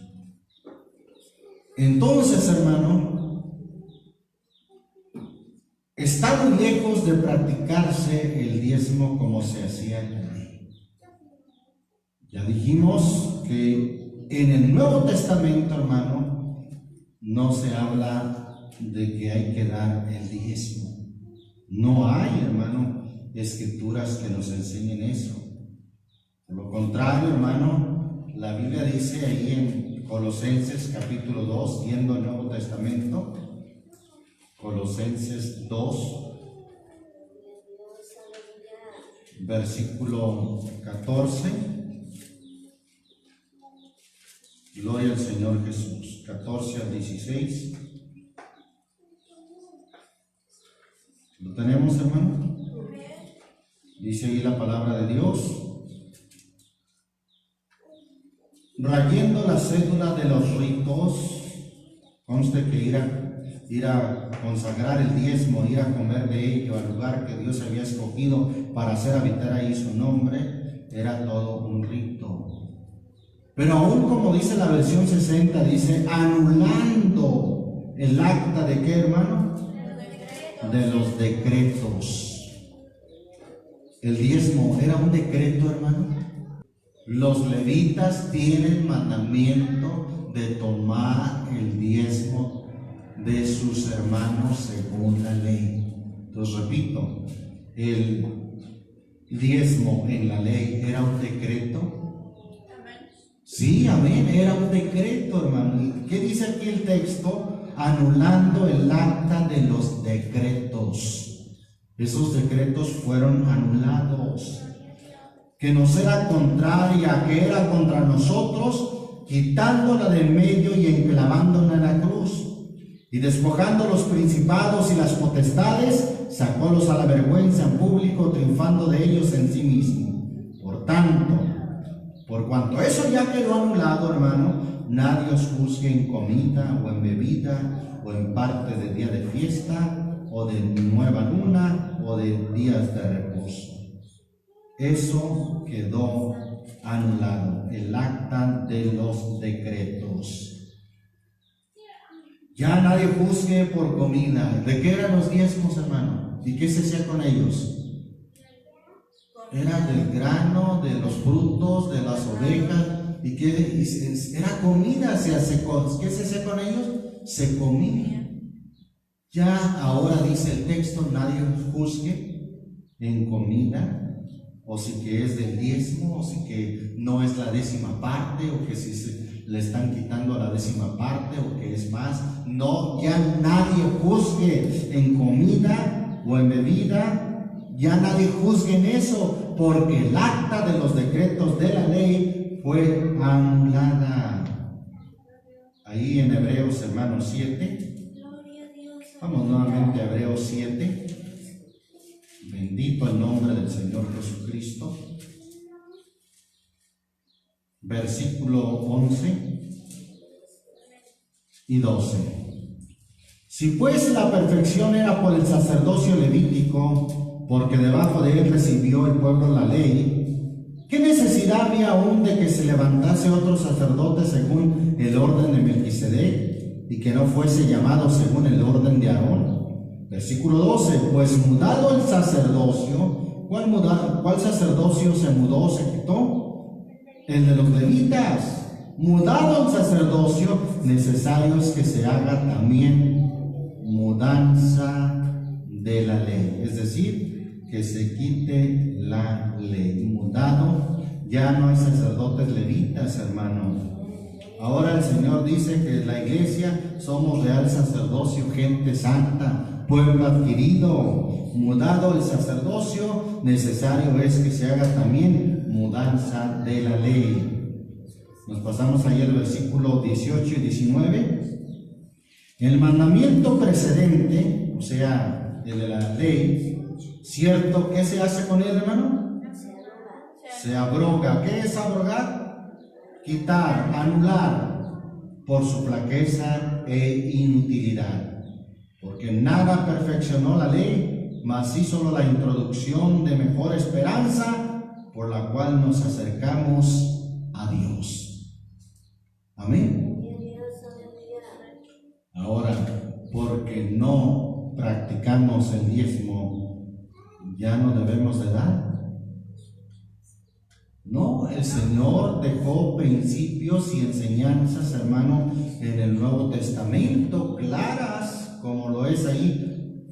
Entonces, hermano, está muy lejos de practicarse el diezmo como se hacía en la ley. Ya dijimos que en el Nuevo Testamento, hermano, no se habla de que hay que dar el diezmo. No hay, hermano, escrituras que nos enseñen eso. Por lo contrario, hermano, la Biblia dice ahí en Colosenses capítulo 2, yendo al Nuevo Testamento, Colosenses 2, versículo 14. Gloria al Señor Jesús. 14 al 16. ¿Lo tenemos, hermano? Dice ahí la palabra de Dios. Rayendo la cédula de los ritos, conste que ir a consagrar el diezmo, ir a comer de ello al lugar que Dios había escogido para hacer habitar ahí su nombre, era todo un rito. Pero aún, como dice la versión 60, dice anulando el acta de ¿qué, hermano? De los decretos. El diezmo era un decreto, hermano. Los levitas tienen mandamiento de tomar el diezmo de sus hermanos según la ley. Entonces, repito, el diezmo en la ley era un decreto. Sí, amén, era un decreto, hermano. ¿Y qué dice aquí el texto? Anulando el acta de los decretos. Esos decretos fueron anulados. Que nos era contraria, que era contra nosotros, quitándola del medio y enclavándola en la cruz. Y despojando los principados y las potestades, sacólos a la vergüenza en público, triunfando de ellos en sí mismo. Por tanto, por cuanto eso ya quedó anulado, hermano, nadie os juzgue en comida o en bebida o en parte de día de fiesta o de nueva luna o de días de reposo. Eso quedó anulado, el acta de los decretos. Ya nadie juzgue por comida. ¿De qué eran los diezmos, hermano? ¿Y qué se hacía con ellos? Era del grano, de los frutos, de las ovejas. Era comida. ¿Qué se hacía con ellos? Se comía. Ya ahora dice el texto, nadie juzgue en comida, o si que es del diezmo, o si que no es la 10ª parte, o que si le están quitando la 10ª parte, o que es más. No, ya nadie juzgue en comida o en bebida, ya nadie juzgue en eso, porque el acta de los decretos de la ley fue anulada. Ahí en Hebreos, hermanos, 7. Vamos nuevamente a Hebreos 7. Bendito el nombre del Señor Jesucristo. Versículo 11 y 12. Si pues la perfección era por el sacerdocio levítico, porque debajo de él recibió el pueblo la ley, ¿qué necesidad había aún de que se levantase otro sacerdote según el orden de Melquisedec, y que no fuese llamado según el orden de Aarón? Versículo 12. Pues mudado el sacerdocio, ¿cuál sacerdocio se mudó o se quitó? El de los levitas. Mudado el sacerdocio, necesario es que se haga también mudanza de la ley, es decir, que se quite la ley. Mudado, ya no hay sacerdotes levitas, hermano. Ahora el Señor dice que la iglesia somos real sacerdocio, gente santa, pueblo adquirido. Mudado el sacerdocio, necesario es que se haga también mudanza de la ley. Nos pasamos ahí el versículo 18 y 19. El mandamiento precedente, o sea, el de la ley, ¿cierto? ¿Qué se hace con él, hermano? Se abroga. ¿Qué es abrogar? Quitar, anular, por su flaqueza e inutilidad. Porque nada perfeccionó la ley, mas sí solo la introducción de mejor esperanza, por la cual nos acercamos a Dios. Amén. Ahora, porque no practicamos el diezmo, ¿ya no debemos de dar? No, el Señor dejó principios y enseñanzas, hermano, en el Nuevo Testamento, claras, como lo es ahí,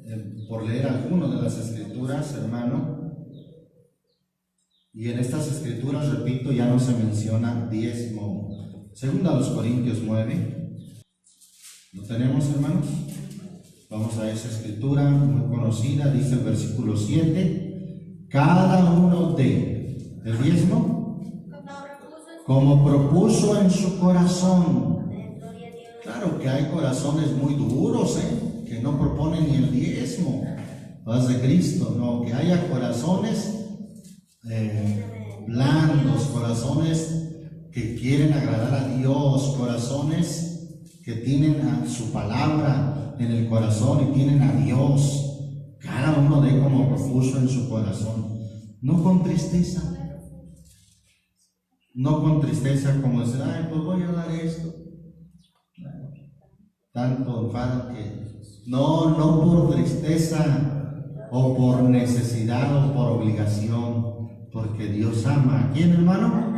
por leer algunas de las escrituras, hermano. Y en estas escrituras, repito, ya no se menciona diezmo. Segunda a los Corintios 9. ¿Lo tenemos, hermanos? Vamos a esa escritura muy conocida, dice el versículo 7. Cada uno de el diezmo, como propuso en su corazón. Claro que hay corazones muy duros, que no proponen ni el diezmo, paz de Cristo, no, que haya corazones blandos, corazones que quieren agradar a Dios, corazones que tienen a su palabra en el corazón y tienen a Dios. Cada uno de como propuso en su corazón, no con tristeza. No con tristeza como decir, ay, pues voy a dar esto. Tanto enfado que no por tristeza o por necesidad o por obligación, porque Dios ama. ¿A quién, hermano?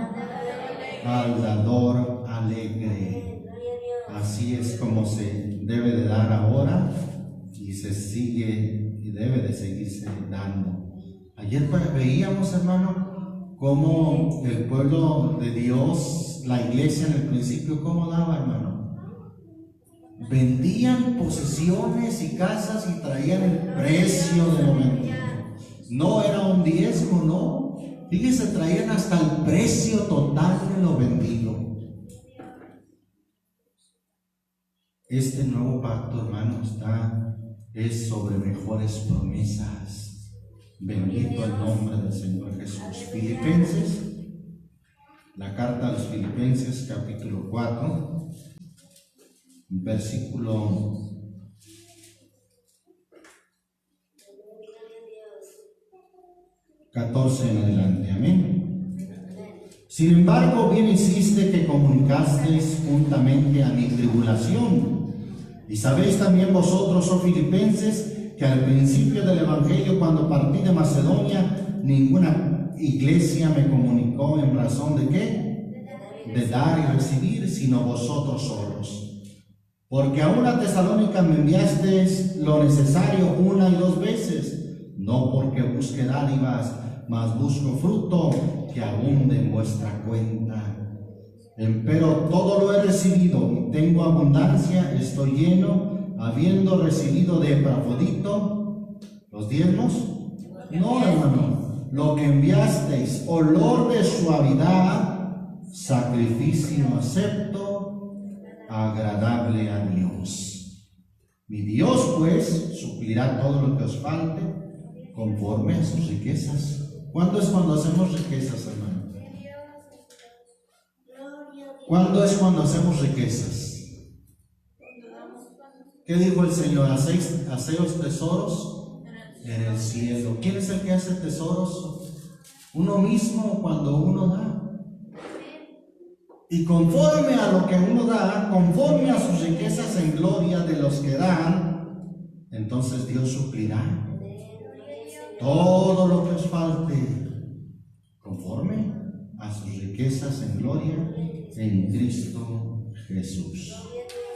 Al dador alegre. Así es como se debe de dar ahora y se sigue y debe de seguirse dando. Ayer veíamos, hermano, cómo el pueblo de Dios, la iglesia en el principio, ¿cómo daba, hermano? Vendían posesiones y casas y traían el precio de lo vendido. No era un diezmo, no. Fíjese, traían hasta el precio total de lo vendido. Este nuevo pacto, hermano, es sobre mejores promesas. Bendito el nombre del Señor Jesús. Filipenses, la carta a los Filipenses, capítulo 4, versículo 14 en adelante. Amén. Sin embargo, bien hiciste que comunicasteis juntamente a mi tribulación. Y sabéis también vosotros, oh filipenses, que al principio del Evangelio, cuando partí de Macedonia, ninguna iglesia me comunicó en razón de ¿qué? De dar y recibir, sino vosotros solos. Porque aún a Tesalónica me enviasteis lo necesario 1 y 2 veces, no porque busque dádivas, mas busco fruto que abunde en vuestra cuenta. Empero todo lo he recibido y tengo abundancia, estoy lleno, habiendo recibido de Epafrodito los diezmos. No, hermano, lo que enviasteis, olor de suavidad, sacrificio acepto, agradable a Dios. Mi Dios, pues, suplirá todo lo que os falte conforme a sus riquezas. ¿Cuándo es cuando hacemos riquezas, hermano? ¿Cuándo es cuando hacemos riquezas? ¿Qué dijo el Señor? Haceos tesoros en el cielo. ¿Quién es el que hace tesoros? Uno mismo cuando uno da. Y conforme a lo que uno da, conforme a sus riquezas en gloria de los que dan, entonces Dios suplirá todo lo que os falte, conforme a sus riquezas en gloria en Cristo Jesús.